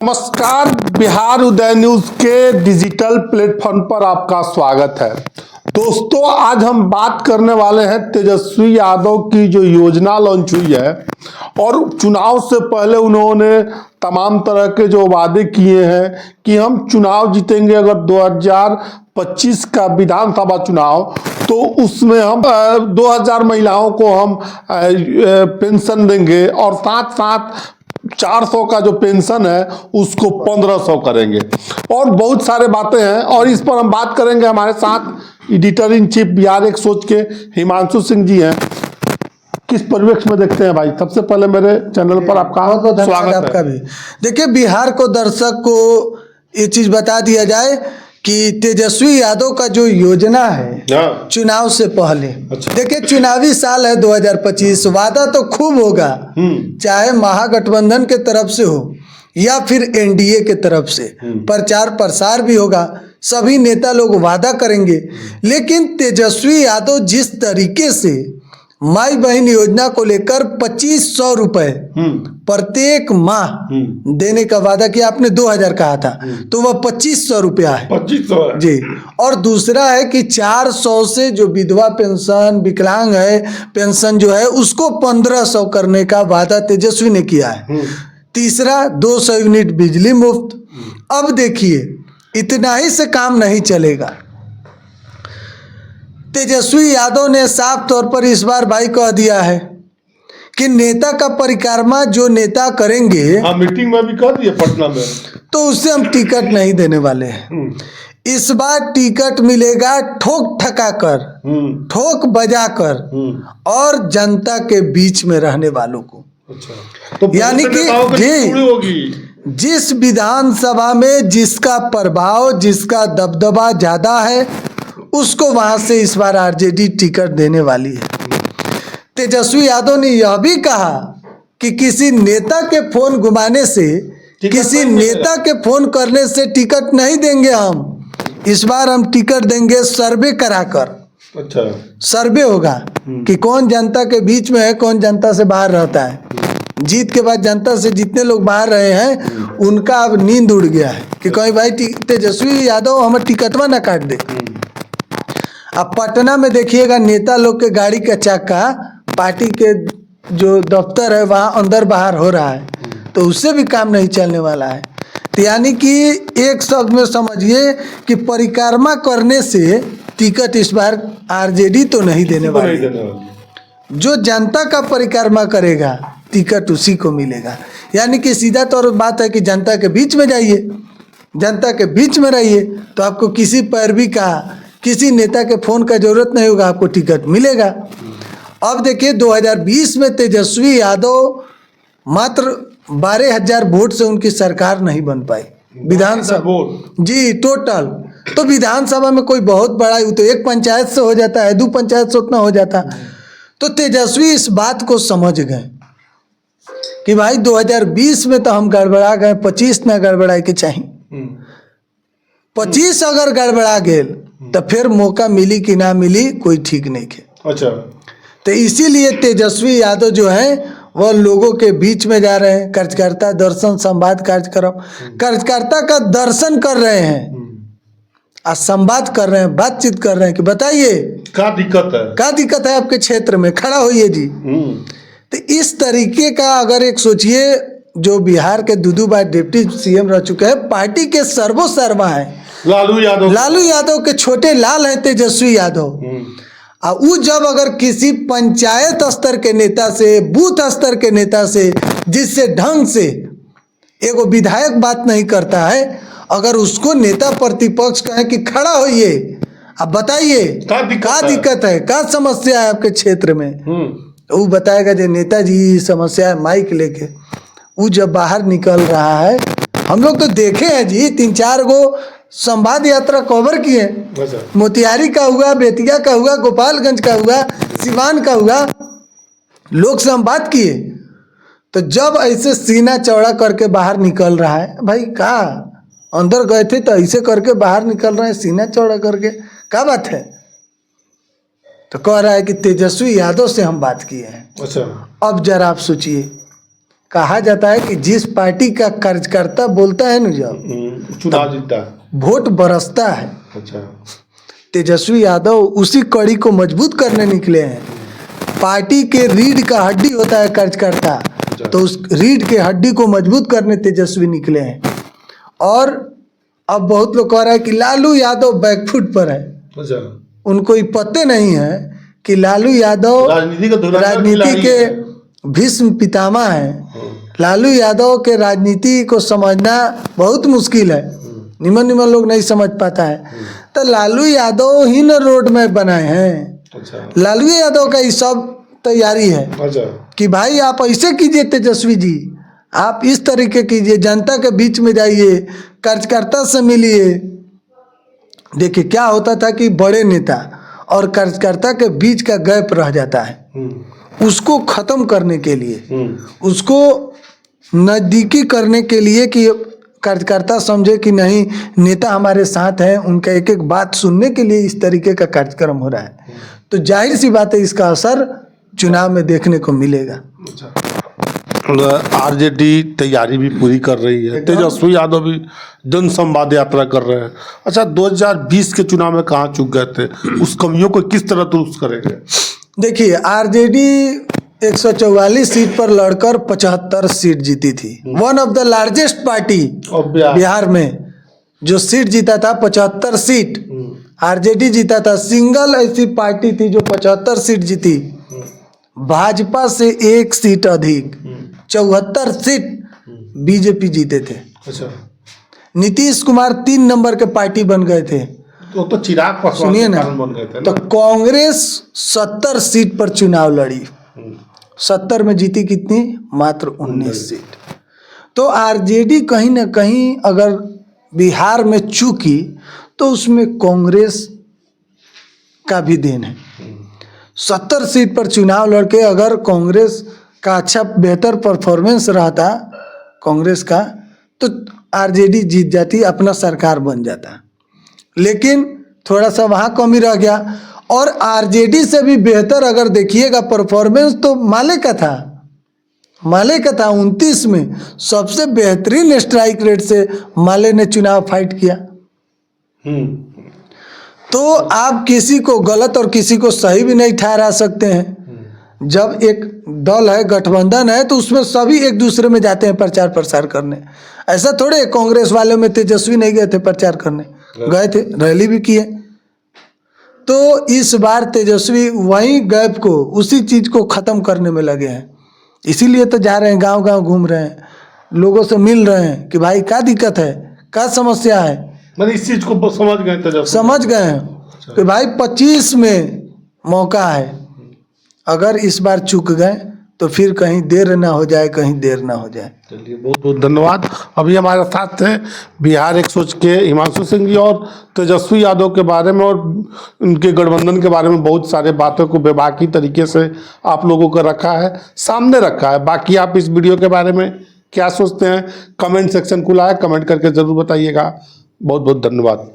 नमस्कार, बिहार उदय न्यूज के digital platform पर आपका स्वागत है। दोस्तों, आज हम बात करने वाले हैं तेजस्वी यादव की जो योजना लॉन्च हुई है और चुनाव से पहले उन्होंने तमाम तरह के जो वादे किए हैं कि हम चुनाव जीतेंगे अगर 2025 का विधानसभा चुनाव, तो उसमें हम 2000 महिलाओं को हम पेंशन देंगे और साथ साथ 400 का जो पेंशन है उसको 1500 करेंगे और बहुत सारे बातें हैं। और इस पर हम बात करेंगे। हमारे साथ एडिटर इन चीफ बिहार एक सोच के हिमांशु सिंह जी हैं। किस परिवेश में देखते हैं भाई? सबसे पहले मेरे चैनल पर आपका बहुत बहुत स्वागत है। आपका भी। देखिए, बिहार को दर्शक को ये चीज बता दिया जाए कि तेजस्वी यादव का जो योजना है चुनाव से पहले, देखिए चुनावी साल है 2025, वादा तो खूब होगा, चाहे महागठबंधन के तरफ से हो या फिर एनडीए के तरफ से प्रचार प्रसार भी होगा, सभी नेता लोग वादा करेंगे। लेकिन तेजस्वी यादव जिस तरीके से माई बहन योजना को लेकर 2500 रुपए प्रत्येक माह देने का वादा किया, आपने 2000 कहा था, तो वह 2500 रुपया है। 2500 जी। और दूसरा है कि 400 से जो विधवा पेंशन, विकलांग है पेंशन जो है उसको 1500 करने का वादा तेजस्वी ने किया है। तीसरा, 200 यूनिट बिजली मुफ्त। अब देखिए, इतना ही से काम नहीं चलेगा। तेजस्वी यादव ने साफ तौर पर इस बार भाई कह दिया है कि नेता का परिक्रमा जो नेता करेंगे, मीटिंग में भी कह दिए पटना में, तो उससे हम टिकट नहीं देने वाले हैं। इस बार टिकट मिलेगा ठोक ठका कर, ठोक बजा कर और जनता के बीच में रहने वालों को। तो यानी कि जिस विधानसभा में जिसका प्रभाव, जिसका दबदबा ज्यादा है, उसको वहां से इस बार आरजेडी टिकट देने वाली है। तेजस्वी यादव ने यह भी कहा कि किसी नेता के फोन घुमाने से, किसी नेता के फोन करने से टिकट नहीं देंगे हम। इस बार हम टिकट देंगे सर्वे कराकर। अच्छा, सर्वे होगा कि कौन जनता के बीच में है, कौन जनता से बाहर रहता है। जीत के बाद जनता से जितने लोग बाहर रहे हैं उनका अब नींद उड़ गया है कि कहीं भाई तेजस्वी यादव हमें टिकटवा ना काट दे। अब पटना में देखिएगा, नेता लोग के गाड़ी का चक्का पार्टी के जो दफ्तर है वहाँ अंदर बाहर हो रहा है, तो उससे भी काम नहीं चलने वाला है। तो यानी कि एक शब्द में समझिए कि परिक्रमा करने से टिकट इस बार आरजेडी तो नहीं देने वाली। जो जनता का परिक्रमा करेगा टिकट उसी को मिलेगा। यानी कि सीधा तौर बात है कि जनता के बीच में जाइए, जनता के बीच में रहिए, तो आपको किसी पैरवी का, किसी नेता के फोन का जरूरत नहीं होगा, आपको टिकट मिलेगा। अब देखिए, 2020 में तेजस्वी यादव मात्र 12,000 वोट से उनकी सरकार नहीं बन पाई विधानसभा। जी, टोटल। तो विधानसभा में कोई बहुत बड़ा, तो एक पंचायत से हो जाता है, 2 पंचायत से उतना हो जाता। तो तेजस्वी इस बात को समझ गए कि भाई 2020 में तो हम गड़बड़ा गए, 25 ना गड़बड़ाए के चाहिए। 25 अगर गड़बड़ा गए तो फिर मौका मिली कि ना मिली कोई ठीक नहीं है। अच्छा, तो इसीलिए तेजस्वी यादव जो है वह लोगों के बीच में जा रहे हैं। कार्यकर्ता दर्शन संवाद कार्यक्रम, कार्यकर्ता का दर्शन कर रहे हैं और संवाद कर रहे हैं, बातचीत कर रहे हैं कि बताइए क्या दिक्कत है आपके क्षेत्र में, खड़ा होइए जी। तो इस तरीके का अगर एक सोचिए, जो बिहार के 2 बार डिप्टी सीएम रह चुके हैं, पार्टी के सर्वोसर्वा है लालू यादव के छोटे लाल है तेजस्वी यादव। और वो जब अगर किसी पंचायत स्तर के नेता से, बूथ स्तर के नेता से, जिससे ढंग से एगो विधायक बात नहीं करता है, अगर उसको नेता प्रतिपक्ष कहे कि खड़ा होइए, अब बताइए क्या दिक्कत है, क्या समस्या है आपके क्षेत्र में, वो बताएगा जो नेताजी समस्या है माइक लेके। वो जब बाहर निकल रहा है, हम लोग तो देखे हैं जी, 3-4 गो संवाद यात्रा कवर किए। मोतिहारी का हुआ, बेतिया का हुआ, गोपालगंज का हुआ, सिवान का हुआ, लोग से हम बात किए। तो जब ऐसे सीना चौड़ा करके बाहर निकल रहा है, भाई का अंदर गए थे तो ऐसे करके बाहर निकल रहे हैं सीना चौड़ा करके, क्या बात है? तो कह रहा है कि तेजस्वी यादव से हम बात किए हैं। अच्छा, अब जरा आप सोचिए कहा जाता है कि जिस पार्टी का कार्यकर्ता बोलता है ना जब चुनाव जीता है। वोट बरसता है। अच्छा। तेजस्वी यादव उसी कड़ी को मजबूत करने निकले हैं। पार्टी के रीढ़ का हड्डी होता है कार्यकर्ता, तो उस रीढ़ के हड्डी को मजबूत करने तेजस्वी निकले हैं। और अब बहुत लोग कह रहे हैं कि लालू यादव बैकफुट पर है। अच्छा। उनको ये पते नहीं है कि लालू यादव राजनीति के भीष्म पितामह है। लालू यादव के राजनीति को समझना बहुत मुश्किल है, निमन लोग नहीं समझ पाता है। तो लालू यादव ही न रोड मैप बनाए हैं। अच्छा। लालू यादव का ये सब तैयारी है। अच्छा। कि भाई आप ऐसे कीजिए तेजस्वी जी, आप इस तरीके कीजिए, जनता के बीच में जाइए, कार्यकर्ता से मिलिए। देखिए क्या होता था कि बड़े नेता और कार्यकर्ता के बीच का गैप रह जाता है, उसको खत्म करने के लिए, उसको नजदीकी करने के लिए कि कार्यकर्ता समझे कि नहीं नेता हमारे साथ हैं, उनका एक एक बात सुनने के लिए इस तरीके का कार्यक्रम हो रहा है। तो जाहिर सी बात है इसका असर चुनाव में देखने को मिलेगा। आरजेडी तैयारी भी पूरी कर रही है, तेजस्वी यादव भी जन संवाद यात्रा कर रहे हैं। अच्छा, 2020 के चुनाव में कहाँ चूक गए थे, उस कमियों को किस तरह दुरुस्त करेंगे? देखिए आरजेडी 144 सीट पर लड़कर 75 सीट जीती थी। One of the largest party Bihar में जो सीट जीता था 75 सीट आरजेडी जीता था। सिंगल ऐसी पार्टी थी जो 75 सीट जीती, भाजपा से 1 सीट अधिक 74 सीट बीजेपी जीते थे। अच्छा। नीतीश कुमार 3 नंबर के पार्टी बन गए थे। तो चिराग पासवान सुनिए के ना, कारण बन गए थे तो कांग्रेस 70 सीट पर चुनाव लड़ी, 70 में जीती कितनी, मात्र 19 सीट। तो आरजेडी कहीं ना कहीं अगर बिहार में चूकी तो उसमें कांग्रेस का भी देन है। 70 सीट पर चुनाव लड़के अगर कांग्रेस का अच्छा बेहतर परफॉर्मेंस रहता कांग्रेस का, तो आरजेडी जीत जाती, अपना सरकार बन जाता। लेकिन थोड़ा सा वहाँ कमी रह गया। और आरजेडी से भी बेहतर अगर देखिएगा परफॉर्मेंस तो माले का था। 29 में सबसे बेहतरीन स्ट्राइक रेट से माले ने चुनाव फाइट किया। तो आप किसी को गलत और किसी को सही भी नहीं ठहरा सकते हैं। जब एक दल है, गठबंधन है, तो उसमें सभी एक दूसरे में जाते हैं प्रचार प्रसार करने। ऐसा थोड़े कांग्रेस वाले में तेजस्वी नहीं गए थे प्रचार करने, गए थे, रैली भी किए। तो इस बार तेजस्वी वही गैप को, उसी चीज को खत्म करने में लगे हैं। इसीलिए तो जा रहे हैं, गांव गांव घूम रहे हैं, लोगों से मिल रहे हैं कि भाई क्या दिक्कत है, क्या समस्या है। मतलब इस चीज को समझ गए तेजस्वी, समझ गए हैं कि भाई 25 में मौका है। अगर इस बार चूक गए तो फिर कहीं देर ना हो जाए, कहीं देर ना हो जाए। चलिए, बहुत बहुत धन्यवाद। अभी हमारे साथ थे बिहार एक सोच के हिमांशु सिंह जी, और तेजस्वी यादव के बारे में और उनके गठबंधन के बारे में बहुत सारे बातों को बेबाकी तरीके से आप लोगों को रखा है, सामने रखा है। बाकी आप इस वीडियो के बारे में क्या सोचते हैं, कमेंट सेक्शन खुला है, कमेंट करके ज़रूर बताइएगा। बहुत बहुत धन्यवाद।